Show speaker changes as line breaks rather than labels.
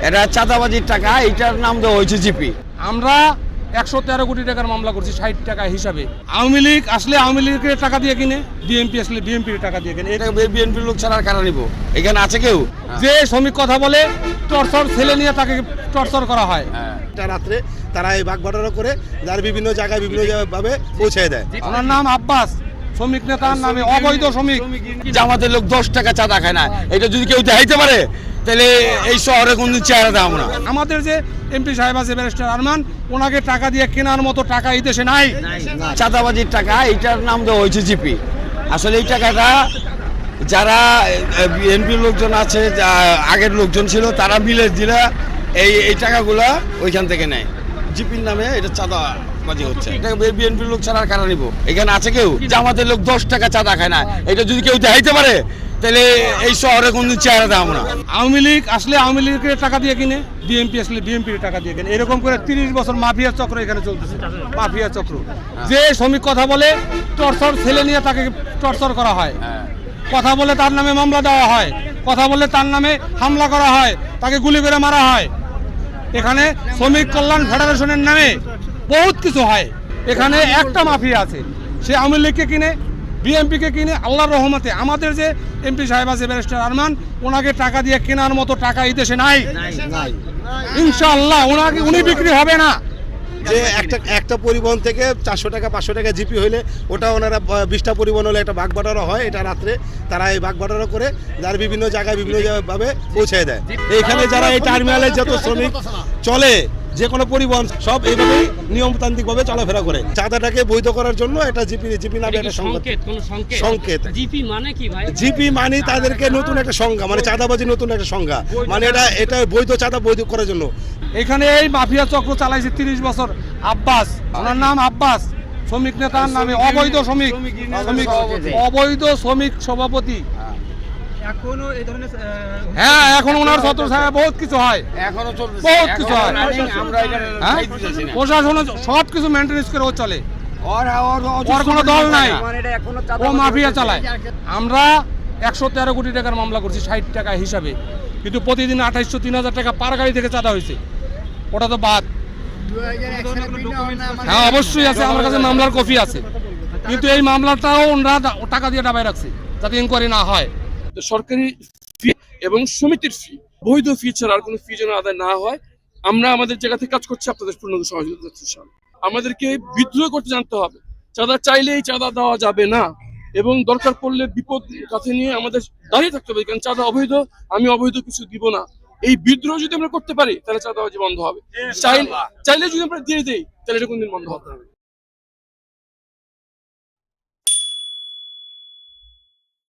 এটা চাঁদাবাজির টাকা, এটার নাম দেওয়া হয়েছে জিপি।
আমরা 113 কোটি টাকার মামলা করছি 60 টাকা হিসাবে। আওয়ামী লীগ আসলে আওয়ামী লীগের টাকা দিয়ে কিনে, বিএনপি আসলে বিএনপির টাকা দিয়ে কিনে।
এটা বিএনপির লোক ছাড়া আর কারা নিব? এখানে আছে কেউ?
যে শ্রমিক কথা বলে টর্চর ছেলে নিয়ে তাকে টর্চর করা হয়।
রাত্রে তারা এই বাগবাটোয়ারা করে যার বিভিন্ন জায়গায় বিভিন্ন ভাবে পৌঁছে দেয়।
ওনার নাম আব্বাস, শ্রমিক নেতার নামে অবৈধ শ্রমিক।
জামাতের লোক 10 টাকা চাঁদা খায় না, এটা যদি কেউ দেখাইতে পারে তাহলে এই শহরে কোনদিন চেহারা দেওয়া না।
আমাদের যে এমপি সাহেব আছে ব্যারিস্টার আরমান, ওনাকে টাকা দিয়ে কেনার মতো টাকা এই দেশে নাই।
চাঁদাবাজির টাকা, এটার নাম দেওয়া হয়েছে জিপি। আসলে এই টাকাটা যারা বিএনপির লোকজন আছে, আগের লোকজন ছিল, তারা মিলে দিলে এই টাকাগুলা ওইখান থেকে নেয়। জিপির নামে এটা চাঁদাবাজি হচ্ছে। এটা বিএনপির লোক ছাড়া আর কারা নিব? এখানে আছে কেউ? জামাতের লোক 10 টাকা চাঁদা খায় না, এটা যদি কেউ দেখাইতে পারে তাহলে এই শহরে কোনদিন চেহারা দেওয়া না।
আওয়ামী লীগ আসলে আওয়ামী লীগের টাকা দিয়ে কিনে, বিএনপি আসলে বিএনপির টাকা দিয়ে কিনে। এরকম করে 30 বছর মাফিয়া চক্র এখানে চলতেছে, মাফিয়া চক্র। যে শ্রমিক কথা বলে টর্চর ছেলে নিয়ে তাকে টর্চর করা হয়, কথা বলে তার নামে মামলা দেওয়া হয়, কথা বলে তার নামে হামলা করা হয়, তাকে গুলি করে মারা হয়। এখানে শ্রমিক কল্যাণ ফেডারেশনের নামে বহুত কিছু হয়। এখানে একটা মাফিয়া আছে, সে আওয়ামী লীগকে কিনে, বিএনপিকে কিনে। আল্লাহর রহমতে আমাদের যে এমপি সাহেব আছে ব্যারিস্টার আরমান, ওনাকে টাকা দিয়ে কেনার মতো টাকা এই দেশে নাই। ইনশাআল্লাহ উনি বিক্রি হবে না।
যে একটা পরিবহন থেকে 400 টাকা 500 টাকা জিপি হইলে ওটা ওনারা 20টা পরিবহন হলে একটা বাগবাটোয়ারা হয়। এটা রাত্রে তারা এই বাগবাটোয়ারা করে যার বিভিন্ন জায়গায় বিভিন্ন ভাবে পৌঁছে দেয়। এইখানে যারা এই টার্মিনালে যত শ্রমিক চলে, যে কোনো পরিবহন সব এইভাবেই নিয়মতান্ত্রিকভাবে চলাফেরা করে। চাঁদাটাকে বৈধ করার জন্য এটা জিপি নামে একটা সংকেত।
জিপি মানে কি ভাই?
জিপি মানে তাদেরকে নতুন একটা সংজ্ঞা, মানে চাঁদাবাজি নতুন একটা সংজ্ঞা, মানে এটা বৈধ চাঁদা বৈধ করার জন্য।
এখানে এই মাফিয়া চক্র চালাইছে 30 বছর আব্বাস, ওনার নাম আব্বাস, শ্রমিক নেতার নামে অবৈধ শ্রমিক, অবৈধ শ্রমিক সভাপতি। হ্যাঁ, এখন ওনার ছত্র ছায়া বহুত কিছু হয়,
এখনো চলছে,
বহুত কিছু হয়।
আমরা এটা
প্রশাসন সব কিছু মেনটেন্স করে ও চলে, ওর কোনো দল নাই, ও মাফিয়া চালায়। আমরা 113 কোটি টাকার মামলা করছি 60 টাকা হিসাবে, কিন্তু প্রতিদিন 2800-3000 টাকা পার গাড়ি থেকে চাঁদা হয়েছে। ওটা তো বাদ। হ্যাঁ, অবশ্যই আছে, আমার কাছে মামলার কপি আছে, কিন্তু এই মামলাটাও ওনারা টাকা দিয়ে ডাবায় রাখছে যাতে ইনকোয়ারি না হয়।
সরকারি ফি এবং সমিতির ফি, বৈধ ফি ছাড়া আর কোনো ফি যেন আদায় না হয়। আমরা আমাদের জায়গা থেকে কাজ করছি, আপনাদের পূর্ণ সহযোগিতা যাচ্ছি। আমাদেরকে বিদ্রোহ করতে জানতে হবে। চাঁদা চাইলেই চাঁদা দেওয়া যাবে না, এবং দরকার পড়লে বিপদ কাছে নিয়ে আমাদের দাঁড়িয়ে থাকতে হবে। কারণ চাঁদা অবৈধ, আমি অবৈধ কিছু দিব না। এই বিদ্রোহ যদি আমরা করতে পারি তাহলে চাঁদাবাজি বন্ধ হবে। চাইলে যদি আমরা দিয়ে দেই তাহলে এটা কোনদিন বন্ধ হবে না।